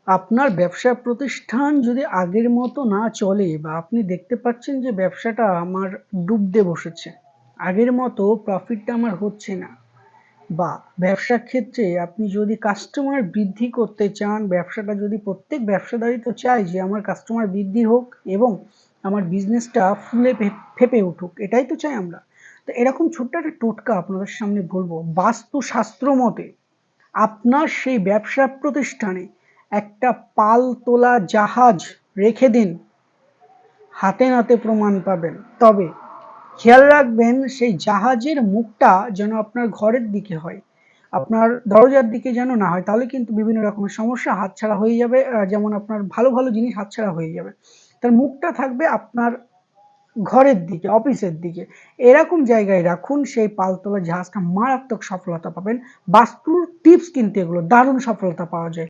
আপনার ব্যবসা প্রতিষ্ঠান যদি আগের মতো না চলে বা আপনি দেখতে পাচ্ছেন যে ব্যবসাটা আমার ডুবতে বসেছে, আগের মতো প্রফিটটা আমার হচ্ছে না, বা ব্যবসার ক্ষেত্রে আপনি যদি কাস্টমার বৃদ্ধি করতে চান, ব্যবসাটা যদি প্রত্যেক ব্যবসাদারই তো চায় যে আমার কাস্টমার বৃদ্ধি হোক এবং আমার বিজনেসটা ফুলে ফেঁপে উঠুক, এটাই তো চাই আমরা। তো এরকম ছোট্ট একটা টোটকা আপনাদের সামনে বলবো। বাস্তুশাস্ত্র মতে আপনার সেই ব্যবসা প্রতিষ্ঠানে একটা পাল তোলা জাহাজ রেখে দিন, হাতে নাতে প্রমাণ পাবেন। তবে খেয়াল রাখবেন সেই জাহাজের মুখটা যেন আপনার ঘরের দিকে হয়, আপনার দরজার দিকে যেন না হয়, তাহলে কিন্তু বিভিন্ন রকমের সমস্যা হাতছাড়া হয়ে যাবে। যেমন আপনার ভালো ভালো জিনিস হাতছাড়া হয়ে যাবে। তার মুখটা থাকবে আপনার ঘরের দিকে, অফিসের দিকে। এরকম জায়গায় রাখুন, সেই পালতোলা জাহাজটা মারাত্মক সফলতা পাবেন। বাস্তুর টিপস কিন্তু এগুলো, দারুণ সফলতা পাওয়া যায়।